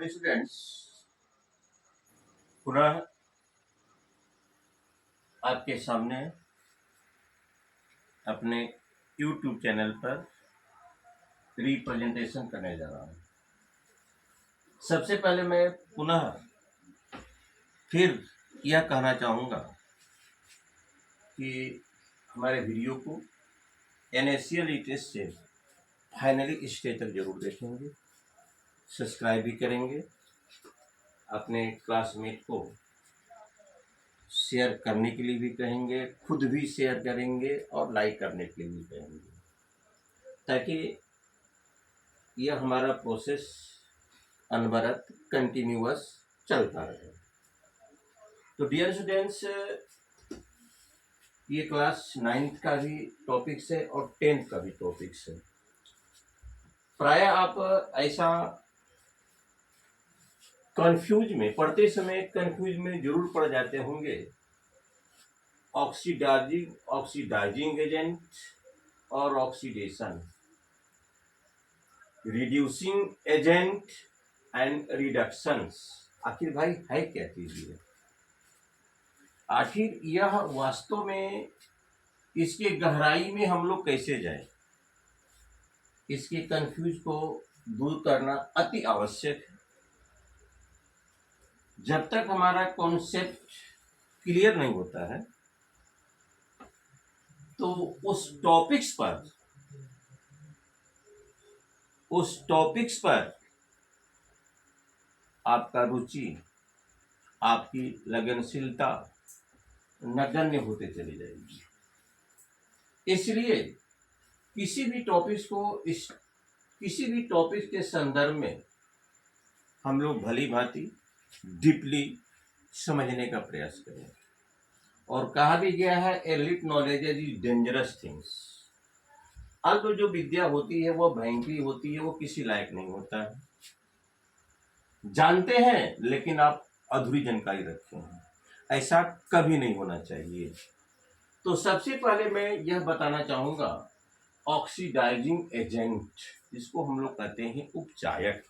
अपने स्टूडेंट्स पुनः आपके सामने अपने YouTube चैनल पर रिप्रेजेंटेशन करने जा रहा हूँ। सबसे पहले मैं पुनः फिर यह कहना चाहूँगा कि हमारे वीडियो को NACL टेस्ट से फाइनली स्टेज तक जरूर देखेंगे, सब्सक्राइब भी करेंगे, अपने क्लासमेट को शेयर करने के लिए भी कहेंगे, खुद भी शेयर करेंगे और लाइक करने के लिए भी कहेंगे, ताकि यह हमारा प्रोसेस अनवरत कंटिन्यूअस चलता रहे। तो डियर स्टूडेंट्स, ये क्लास 9th का भी टॉपिक्स है और 10th का भी टॉपिक्स है। प्राय आप ऐसा कंफ्यूज में पढ़ते समय कंफ्यूज में जरूर पड़ जाते होंगे। ऑक्सीडाइजिंग एजेंट और oxidation, reducing agent and reductions, आखिर भाई है क्या चीज ये? आखिर यह वास्तव में इसके गहराई में हम लोग कैसे जाएं? इसके कंफ्यूज को दूर करना अति आवश्यक है। जब तक हमारा कॉन्सेप्ट क्लियर नहीं होता है तो उस टॉपिक्स पर आपका रुचि, आपकी लगनशीलता नगण्य होते चली जाएगी। इसलिए किसी भी टॉपिक के संदर्भ में हम लोग भली भांति डीपली समझने का प्रयास करें। और कहा भी गया है, elite knowledge is dangerous things. अल्प जो विद्या होती है वह भयंकरी होती है, वो किसी लायक नहीं होता है। जानते हैं लेकिन आप अधूरी जानकारी रखते हैं, ऐसा कभी नहीं होना चाहिए। तो सबसे पहले मैं यह बताना चाहूंगा, ऑक्सीडाइजिंग एजेंट, जिसको हम लोग कहते हैं उपचायक।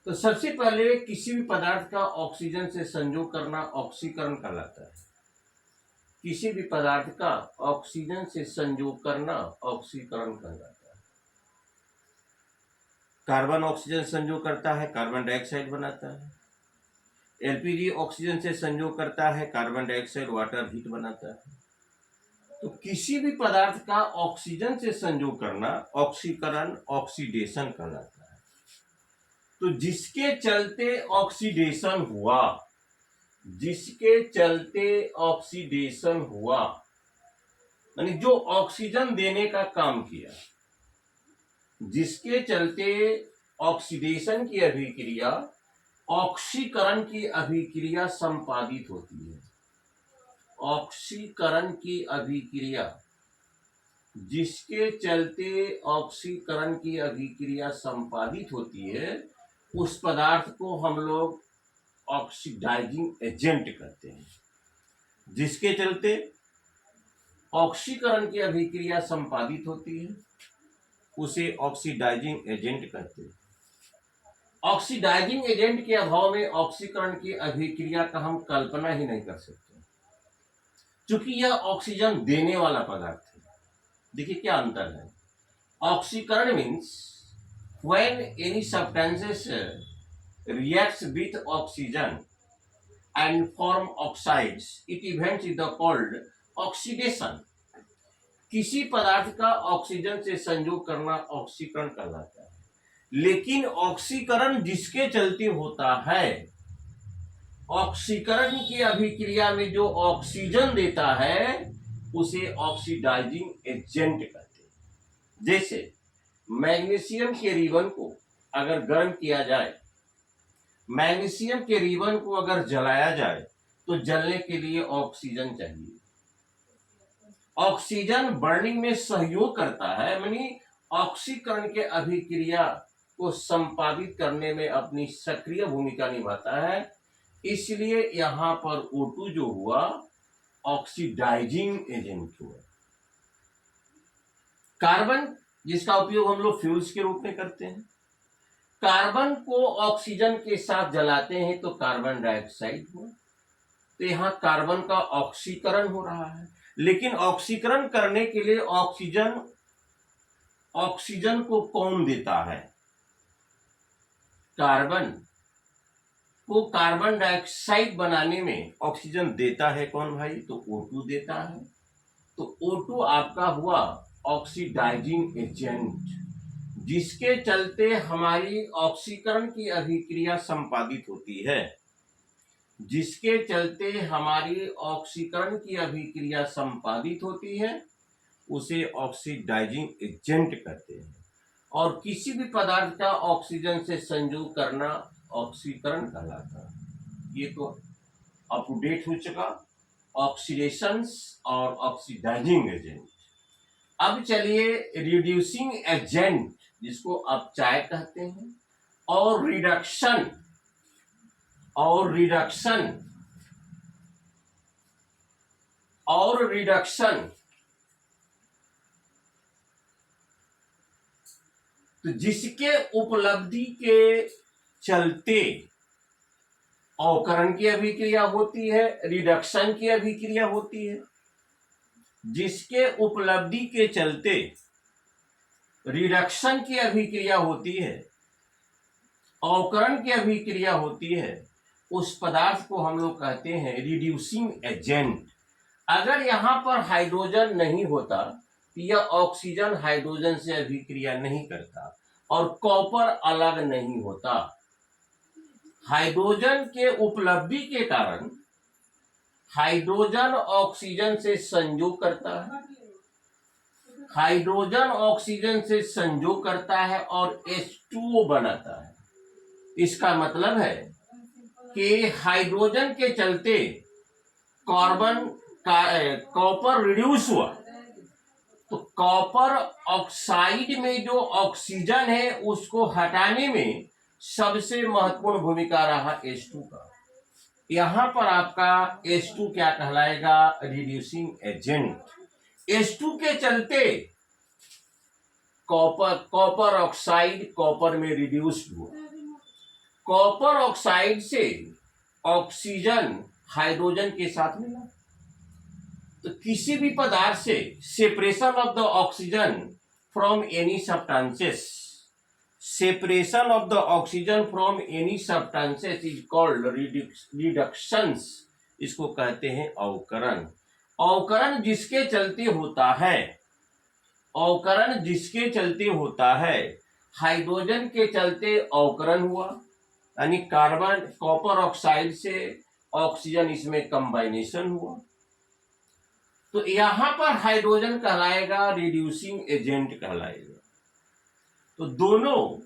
तो सबसे पहले किसी भी पदार्थ का ऑक्सीजन से संयोग करना ऑक्सीकरण कहलाता है। किसी भी पदार्थ का ऑक्सीजन से संयोग करना ऑक्सीकरण कहलाता है। कार्बन ऑक्सीजन संयोग करता है, कार्बन डाइऑक्साइड बनाता है। LPG ऑक्सीजन से संयोग करता है, कार्बन डाइऑक्साइड वाटर हीट बनाता है। तो किसी भी पदार्थ का ऑक्सीजन से संयोग करना ऑक्सीकरण ऑक्सीडेशन कहलाता है। तो जिसके चलते ऑक्सीडेशन हुआ, यानी जो ऑक्सीजन देने का काम किया, जिसके चलते ऑक्सीडेशन की अभिक्रिया, ऑक्सीकरण की अभिक्रिया संपादित होती है। ऑक्सीकरण की अभिक्रिया, जिसके चलते ऑक्सीकरण की अभिक्रिया संपादित होती है, उस पदार्थ को हम लोग ऑक्सीडाइजिंग एजेंट कहते हैं। जिसके चलते ऑक्सीकरण की अभिक्रिया संपादित होती है उसे ऑक्सीडाइजिंग एजेंट कहते हैं। ऑक्सीडाइजिंग एजेंट के अभाव में ऑक्सीकरण की अभिक्रिया का हम कल्पना ही नहीं कर सकते, क्योंकि यह ऑक्सीजन देने वाला पदार्थ है। देखिए क्या अंतर है। ऑक्सीकरण means when any substances reacts with oxygen and form oxides, it events is called oxidation. किसी पदार्थ का ऑक्सीजन से संयोग करना ऑक्सीकरण कहलाता है। लेकिन ऑक्सीकरण जिसके चलते होता है, ऑक्सीकरण की अभिक्रिया में जो ऑक्सीजन देता है उसे ऑक्सीडाइजिंग एजेंट कहते हैं। जैसे मैग्नीशियम के रिबन को अगर गर्म किया जाए, मैग्नीशियम के रिबन को अगर जलाया जाए तो जलने के लिए ऑक्सीजन चाहिए। ऑक्सीजन बर्निंग में सहयोग करता है, यानी ऑक्सीकरण के अभिक्रिया को संपादित करने में अपनी सक्रिय भूमिका निभाता है। इसलिए यहां पर O2 जो हुआ ऑक्सीडाइजिंग एजेंट हुआ। कार्बन, जिसका उपयोग हम लोग फ्यूल्स के रूप में करते हैं, कार्बन को ऑक्सीजन के साथ जलाते हैं तो कार्बन डाइऑक्साइड हुआ, तो यहाँ कार्बन का ऑक्सीकरण हो रहा है। लेकिन ऑक्सीकरण करने के लिए ऑक्सीजन को कौन देता है? कार्बन को कार्बन डाइऑक्साइड बनाने में ऑक्सीजन देता है कौन भाई? तो O2 देता है। तो O2 आपका हुआ ऑक्सीडाइजिंग एजेंट, जिसके चलते हमारी ऑक्सीकरण की अभिक्रिया संपादित होती है, जिसके चलते हमारी ऑक्सीकरण की अभिक्रिया संपादित होती है, उसे ऑक्सीडाइजिंग एजेंट कहते हैं। और किसी भी पदार्थ का ऑक्सीजन से संयोग करना ऑक्सीकरण कहलाता है। ये तो अपडेट हो चुका ऑक्सीडेशंस और ऑक्सीडाइजिंग एजेंट। अब चलिए रिड्यूसिंग एजेंट, जिसको आप चाय कहते हैं, और रिडक्शन तो जिसके उपलब्धि के चलते अवकरण की अभिक्रिया होती है, रिडक्शन की अभिक्रिया होती है, जिसके उपलब्धि के चलते रिडक्शन की अभिक्रिया होती है, अवकरण की अभिक्रिया होती है, उस पदार्थ को हम लोग कहते हैं रिड्यूसिंग एजेंट। अगर यहां पर हाइड्रोजन नहीं होता तो यह ऑक्सीजन हाइड्रोजन से अभिक्रिया नहीं करता और कॉपर अलग नहीं होता। हाइड्रोजन के उपलब्धि के कारण हाइड्रोजन ऑक्सीजन से संयोग करता है, हाइड्रोजन ऑक्सीजन से संयोग करता है और H2O बनाता है। इसका मतलब है कि हाइड्रोजन के चलते कॉपर रिड्यूस हुआ, तो कॉपर ऑक्साइड में जो ऑक्सीजन है उसको हटाने में सबसे महत्वपूर्ण भूमिका रहा H2 का। यहां पर आपका H2 क्या कहलाएगा? Reducing agent. H2 के चलते कॉपर ऑक्साइड कॉपर में रिड्यूस्ड हुआ, कॉपर ऑक्साइड से ऑक्सीजन हाइड्रोजन के साथ मिला, तो किसी भी पदार्थ से separation of the oxygen from any substances, separation of the oxygen from any substances is called reductions. इसको कहते हैं अवकरण। अवकरण जिसके चलते होता है, अवकरण जिसके चलते होता है, हाइड्रोजन के चलते अवकरण हुआ, यानी कार्बन कॉपर ऑक्साइड से ऑक्सीजन इसमें कंबाइनेशन हुआ, तो यहां पर हाइड्रोजन कहलाएगा रिड्यूसिंग एजेंट कहलाएगा। तो दोनों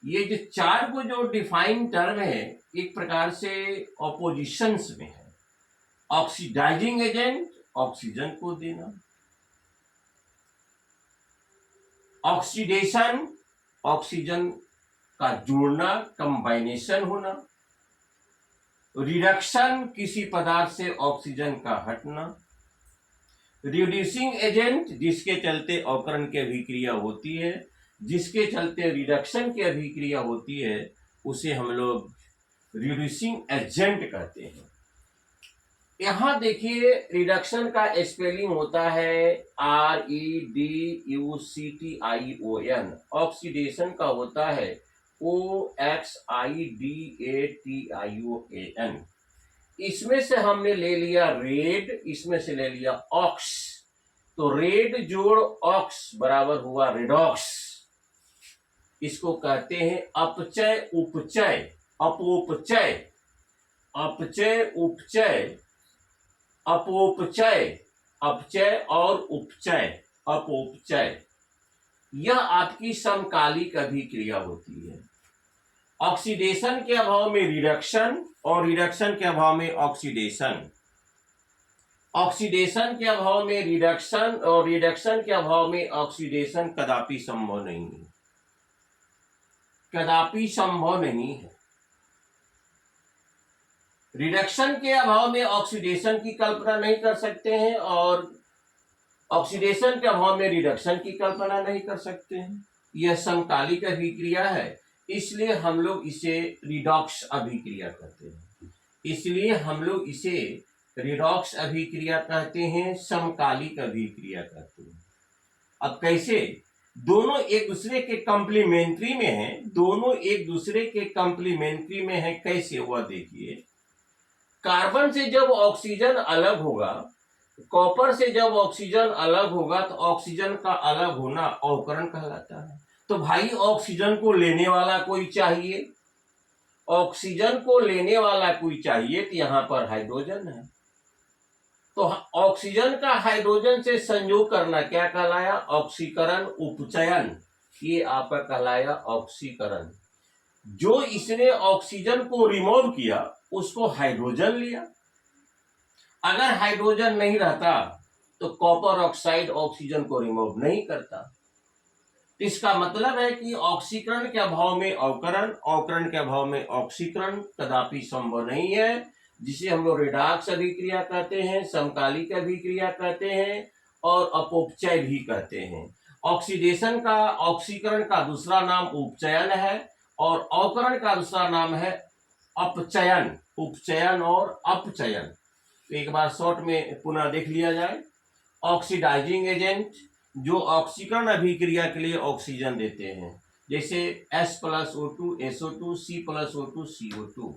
ये जो चार को जो डिफाइन टर्म है एक प्रकार से ऑपोजिशंस में है। ऑक्सीडाइजिंग एजेंट ऑक्सीजन को देना, ऑक्सीडेशन ऑक्सीजन का जोड़ना कंबाइनेशन होना, रिडक्शन किसी पदार्थ से ऑक्सीजन का हटना, रिड्यूसिंग एजेंट जिसके चलते अवकरण की अभिक्रिया होती है, जिसके चलते रिडक्शन की अभिक्रिया होती है, उसे हम लोग रिड्यूसिंग एजेंट कहते हैं। यहां देखिए रिडक्शन का स्पेलिंग होता है REDUCTION, ऑक्सीडेशन का होता है OXIDATION। इसमें से हमने ले लिया रेड, इसमें से ले लिया ऑक्स, तो रेड जोड़ ऑक्स बराबर हुआ रेडॉक्स। इसको कहते हैं अपचय उपचय, अपोपचय, अपचय उपचय, अपोपचय, अपचय और उपचय, अपोपचय। यह आपकी समकालिक अभिक्रिया होती है। ऑक्सीडेशन के अभाव में रिडक्शन और रिडक्शन के अभाव में ऑक्सीडेशन, ऑक्सीडेशन के अभाव में रिडक्शन और रिडक्शन के अभाव में ऑक्सीडेशन कदापि संभव नहीं है, कदापि संभव नहीं है। रिडक्शन के अभाव में ऑक्सीडेशन की कल्पना नहीं कर सकते हैं और ऑक्सीडेशन के अभाव में रिडक्शन की कल्पना नहीं कर सकते हैं। यह समकालिक अभिक्रिया है, इसलिए हम लोग इसे रिडॉक्स अभिक्रिया कहते हैं। इसलिए हम लोग इसे रिडॉक्स अभिक्रिया कहते हैं, समकालिक अभिक्रिया कहते हैं। अब कैसे? दोनों एक दूसरे के कंप्लीमेंट्री में हैं, दोनों एक दूसरे के कंप्लीमेंट्री में हैं। कैसे हुआ देखिए, कार्बन से जब ऑक्सीजन अलग होगा, कॉपर से जब ऑक्सीजन अलग होगा तो ऑक्सीजन का अलग होना अवकरण कहलाता है। तो भाई ऑक्सीजन को लेने वाला कोई चाहिए, ऑक्सीजन को लेने वाला कोई चाहिए, तो यहां पर हाइड्रोजन है। तो ऑक्सीजन का हाइड्रोजन से संयोग करना क्या कहलाया? ऑक्सीकरण उपचयन। ये आपका कहलाया ऑक्सीकरण। जो इसने ऑक्सीजन को रिमूव किया उसको हाइड्रोजन लिया। अगर हाइड्रोजन नहीं रहता तो कॉपर ऑक्साइड ऑक्सीजन को रिमूव नहीं करता। इसका मतलब है कि ऑक्सीकरण के अभाव में अवकरण, अवकरण के अभाव में ऑक्सीकरण कदापि संभव नहीं है, जिसे हम लोग रिडॉक्स अभिक्रिया कहते हैं, समकालिक अभिक्रिया कहते हैं और अपौपचय भी कहते हैं। ऑक्सीडेशन का, ऑक्सीकरण का दूसरा नाम उपचयन है और अवकरण का दूसरा नाम है अपचयन। उपचयन और अपचयन एक बार शॉर्ट में पुनः देख लिया जाए। ऑक्सीडाइजिंग एजेंट जो ऑक्सीकरण अभिक्रिया के लिए ऑक्सीजन देते हैं, जैसे H+O2 SO2, C+O2 CO2।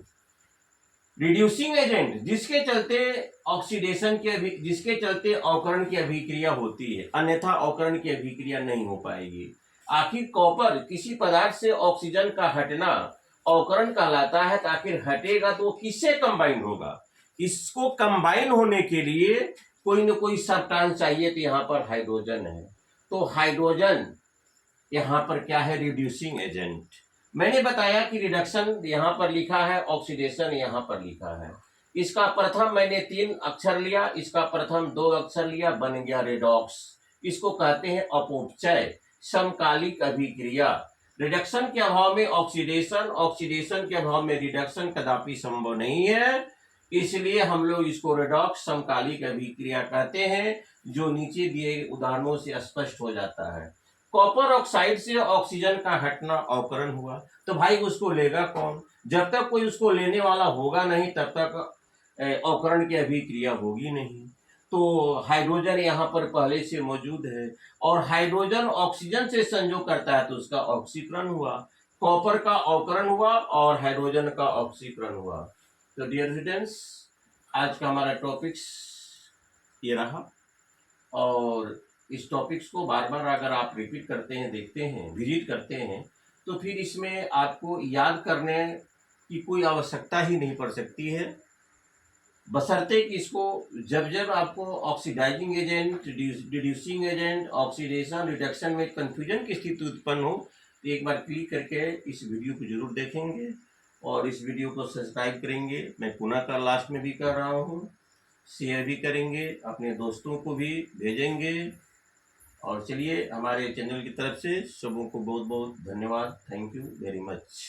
Reducing agent जिसके चलते ऑक्सीडेशन की, जिसके चलते अवकरण की अभिक्रिया होती है, अन्यथा अवकरण की अभिक्रिया नहीं हो पाएगी। आखिर कॉपर किसी पदार्थ से ऑक्सीजन का हटना अवकरण कहलाता है, तो आखिर हटेगा तो किससे कंबाइन होगा? इसको कंबाइन होने के लिए कोई न कोई सब्सटेंस चाहिए, तो यहाँ पर हाइड्रोजन है। तो हाइड्रोजन यहाँ पर क्या है? Reducing agent. मैंने बताया कि रिडक्शन यहाँ पर लिखा है, ऑक्सीडेशन यहाँ पर लिखा है। इसका प्रथम मैंने 3 अक्षर लिया, इसका प्रथम 2 अक्षर लिया, बन गया रिडॉक्स। इसको कहते हैं अपौपचय, समकालिक अभिक्रिया। रिडक्शन के अभाव में ऑक्सीडेशन, ऑक्सीडेशन के अभाव में रिडक्शन कदापि संभव नहीं है, इसलिए हम लोग इसको रिडॉक्स समकालिक अभिक्रिया कहते हैं, जो नीचे दिए उदाहरणों से स्पष्ट हो जाता है। कॉपर ऑक्साइड से ऑक्सीजन का हटना अवकरण हुआ, तो भाई उसको लेगा कौन? जब तक कोई उसको लेने वाला होगा नहीं तब तक अवकरण की अभिक्रिया होगी नहीं। तो हाइड्रोजन यहाँ पर पहले से मौजूद है और हाइड्रोजन ऑक्सीजन से संयोग करता है तो उसका ऑक्सीकरण हुआ, कॉपर का अवकरण हुआ और हाइड्रोजन का ऑक्सीकरण हुआ। तो डियर स्टूडेंट्स, आज का हमारा टॉपिक्स ये रहा और इस टॉपिक्स को बार बार अगर आप रिपीट करते हैं, देखते हैं, विजिट करते हैं, तो फिर इसमें आपको याद करने की कोई आवश्यकता ही नहीं पड़ सकती है, बशर्ते कि इसको जब जब आपको oxidizing agent, reducing agent, oxidation, reduction में कन्फ्यूजन की स्थिति उत्पन्न हो तो एक बार क्लिक करके इस वीडियो को जरूर देखेंगे और इस वीडियो को सब्सक्राइब करेंगे। मैं पुनः कर लास्ट में भी कर रहा हूँ, शेयर भी करेंगे, अपने दोस्तों को भी भेजेंगे। और चलिए, हमारे चैनल की तरफ से सबों को बहुत बहुत धन्यवाद। Thank you very much.